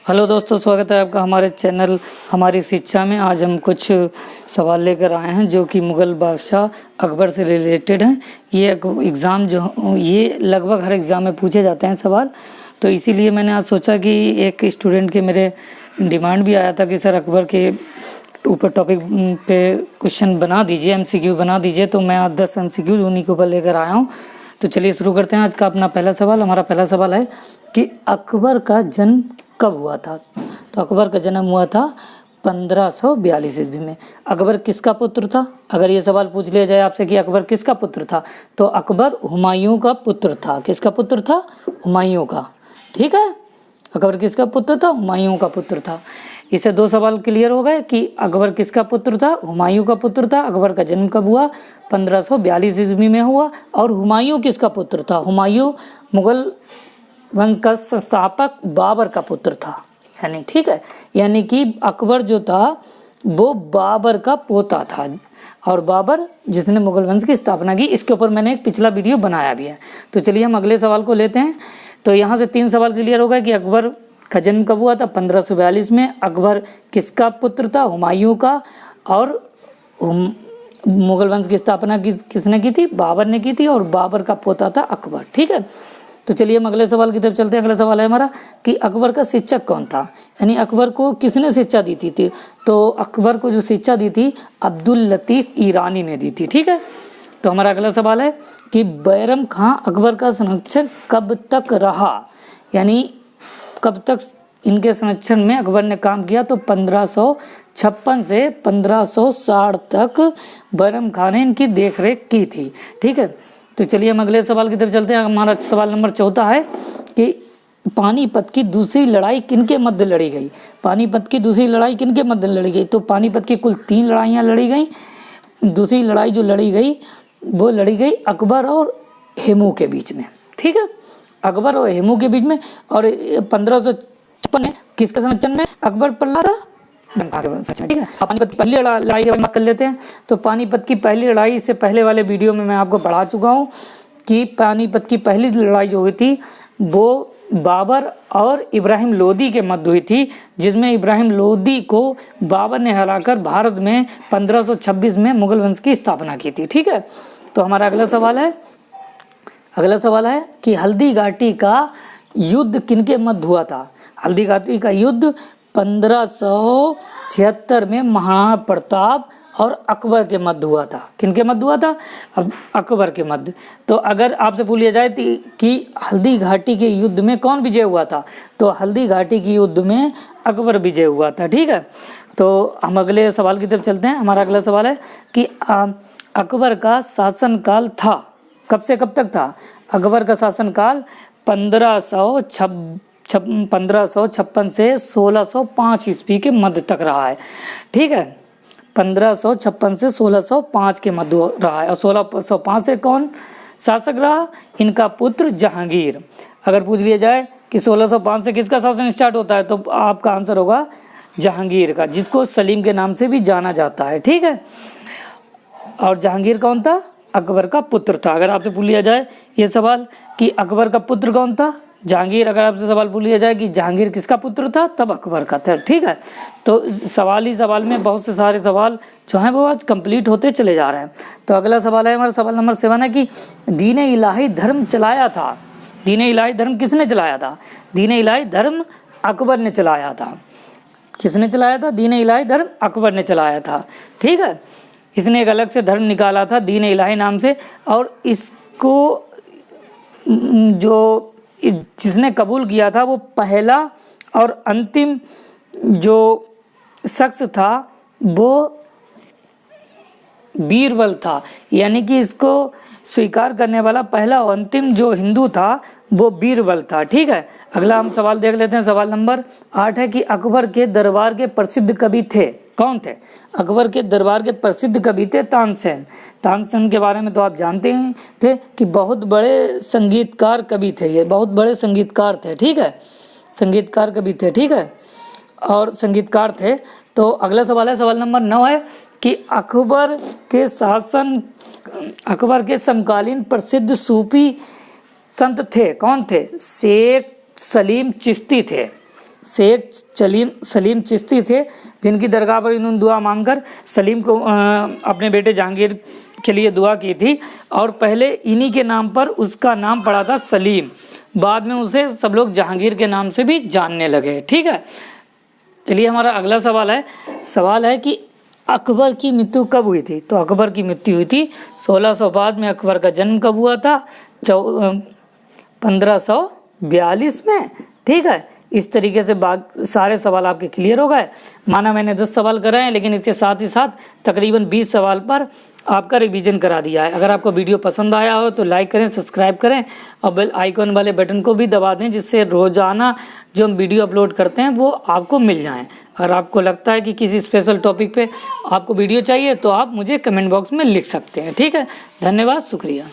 Hello दोस्तों, स्वागत है आपका हमारे चैनल हमारी शिक्षा में। आज हम कुछ सवाल लेकर आए हैं जो कि मुग़ल बादशाह अकबर से रिलेटेड हैं। ये एग्ज़ाम ये लगभग हर एग्ज़ाम में पूछे जाते हैं सवाल, तो इसीलिए मैंने आज सोचा कि एक स्टूडेंट के मेरे डिमांड भी आया था कि सर अकबर के ऊपर टॉपिक पे क्वेश्चन बना दीजिए, MCQ बना दीजिए। तो मैं आज 10 MCQ उन्हीं के ऊपर लेकर आया हूँ। तो चलिए शुरू करते हैं आज का अपना पहला सवाल। हमारा पहला सवाल है कि अकबर का जन्म कब हुआ था। तो अकबर का जन्म हुआ था 1542 ईस्वी में। अकबर किसका पुत्र था? अगर ये सवाल पूछ लिया जाए आपसे कि अकबर किसका पुत्र था, तो अकबर हुमायूं का पुत्र था। किसका पुत्र था? हुमायूं का। ठीक है, अकबर किसका पुत्र था? हुमायूं का पुत्र था। इससे दो सवाल क्लियर हो गए कि अकबर किसका पुत्र था? हुमायूं का पुत्र था। अकबर का जन्म कब हुआ? 1542 ईस्वी में हुआ। और हुमायूं किसका पुत्र था? हुमायूं मुगल वंश का संस्थापक बाबर का पुत्र था। यानी ठीक है, यानी कि अकबर जो था वो बाबर का पोता था, और बाबर जिसने मुगल वंश की स्थापना की। इसके ऊपर मैंने एक पिछला वीडियो बनाया भी है। तो चलिए हम अगले सवाल को लेते हैं। तो यहाँ से 3 सवाल क्लियर हो गए कि अकबर का जन्म कब हुआ था? 1542 में। अकबर किसका पुत्र था? हुमायूं का। और मुगल वंश की स्थापना किसने की थी? बाबर ने की थी। और बाबर का पोता था अकबर। ठीक है, तो चलिए हम अगले सवाल की तरफ चलते हैं। अगला सवाल है हमारा कि अकबर का शिक्षक कौन था, यानी अकबर को किसने शिक्षा दी थी। तो अकबर को जो शिक्षा दी थी अब्दुल लतीफ़ ईरानी ने दी थी। ठीक है, तो हमारा अगला सवाल है कि बैरम खां अकबर का संरक्षक कब तक रहा, यानी कब तक इनके संरक्षण में अकबर ने काम किया। तो 1556 से 1560 तक बैरम खां ने इनकी देखरेख की थी। ठीक है, तो चलिए हम अगले सवाल की तरफ चलते हैं। हमारा सवाल नंबर 14 है कि पानीपत की दूसरी लड़ाई किनके मध्य लड़ी गई। पानीपत की दूसरी लड़ाई किनके मध्य लड़ी गई? तो पानीपत की कुल 3 लड़ाइयाँ लड़ी गई। दूसरी लड़ाई जो लड़ी गई वो लड़ी गई अकबर और हेमू के बीच में। ठीक है, अकबर और हेमू के बीच में। और 1556 में किसके संरक्षण में अकबर पल्ला था? ठीक है, पानीपत की पहली लड़ाई की बात कर लेते हैं। तो पानीपत की पहली लड़ाई से पहले वाले वीडियो में मैं आपको पढ़ा चुका हूँ कि पानीपत की पहली लड़ाई जो हुई थी वो बाबर और इब्राहिम लोदी के मध्य हुई थी, जिसमें इब्राहिम लोदी को बाबर ने हराकर भारत में 1526 में मुगल वंश की स्थापना की थी। ठीक है, तो हमारा अगला सवाल है कि हल्दी घाटी का युद्ध किनके मध्य हुआ था। हल्दी घाटी का युद्ध 1576 में महाराणा प्रताप और अकबर के मध्य हुआ था। किनके मध्य हुआ था? अब अकबर के मध्य। तो अगर आपसे पूछ लिया जाए कि हल्दी घाटी के युद्ध में कौन विजय हुआ था, तो हल्दी घाटी के युद्ध में अकबर विजय हुआ था। ठीक है, तो हम अगले सवाल की तरफ चलते हैं। हमारा अगला सवाल है कि अकबर का शासनकाल था कब से कब तक था। अकबर का शासनकाल 1556 से 1605 ईस्वी के मध्य तक रहा है। ठीक है, 1556 से 1605 के मध्य रहा है। और 1605 से कौन शासक रहा? इनका पुत्र जहांगीर। अगर पूछ लिया जाए कि 1605 से किसका शासन स्टार्ट होता है, तो आपका आंसर होगा जहांगीर का, जिसको सलीम के नाम से भी जाना जाता है। ठीक है, और जहांगीर कौन था? अकबर का पुत्र था। अगर आपसे पूछ लिया जाए ये सवाल कि अकबर का पुत्र कौन था? जहांगीर। अगर आपसे सवाल पूछ लिया जाए कि जहांगीर किसका पुत्र था, तब अकबर का था। ठीक है, तो सवाल ही सवाल में बहुत से सारे सवाल जो हैं वो आज कंप्लीट होते चले जा रहे हैं। तो अगला सवाल है हमारा सवाल नंबर 7 है कि दीन इलाही धर्म चलाया था। दीन इलाही धर्म किसने चलाया था? दीन इलाही धर्म अकबर ने चलाया था। किसने चलाया था? दीन इलाही धर्म अकबर ने चलाया था। ठीक है, इसने एक अलग से धर्म निकाला था दीन इलाही नाम से, और इसको जो जिसने कबूल किया था वो पहला और अंतिम जो शख्स था वो बीरबल था। यानी कि इसको स्वीकार करने वाला पहला और अंतिम जो हिंदू था वो बीरबल था। ठीक है, अगला हम सवाल देख लेते हैं। सवाल नंबर 8 है कि अकबर के दरबार के प्रसिद्ध कवि थे। कौन थे? अकबर के दरबार के प्रसिद्ध कवि थे तानसेन। तानसेन के बारे में तो आप जानते ही थे कि बहुत बड़े संगीतकार कवि थे। ये बहुत बड़े संगीतकार थे। ठीक है, संगीतकार कवि थे। ठीक है, और संगीतकार थे। तो अगला सवाल है, सवाल नंबर 9 है कि अकबर के समकालीन प्रसिद्ध सूफी संत थे। कौन थे? शेख सलीम चिश्ती थे। शेख सलीम चिश्ती थे, जिनकी दरगाह पर इन्होंने दुआ मांगकर सलीम को अपने बेटे जहांगीर के लिए दुआ की थी और पहले इन्हीं के नाम पर उसका नाम पड़ा था सलीम, बाद में उसे सब लोग जहांगीर के नाम से भी जानने लगे। ठीक है, चलिए हमारा अगला सवाल है कि अकबर की मृत्यु कब हुई थी। तो अकबर की मृत्यु हुई थी 1605 में। अकबर का जन्म कब हुआ था? 1542 में। ठीक है, इस तरीके से सारे सवाल आपके क्लियर हो गए। माना मैंने 10 सवाल कराए हैं, लेकिन इसके साथ ही साथ तकरीबन 20 सवाल पर आपका रिवीजन करा दिया है। अगर आपको वीडियो पसंद आया हो तो लाइक करें, सब्सक्राइब करें और बेल आइकॉन वाले बटन को भी दबा दें, जिससे रोज़ाना जो हम वीडियो अपलोड करते हैं वो आपको मिल जाएं। अगर आपको लगता है कि किसी स्पेशल टॉपिक पे आपको वीडियो चाहिए तो आप मुझे कमेंट बॉक्स में लिख सकते हैं। ठीक है, धन्यवाद, शुक्रिया।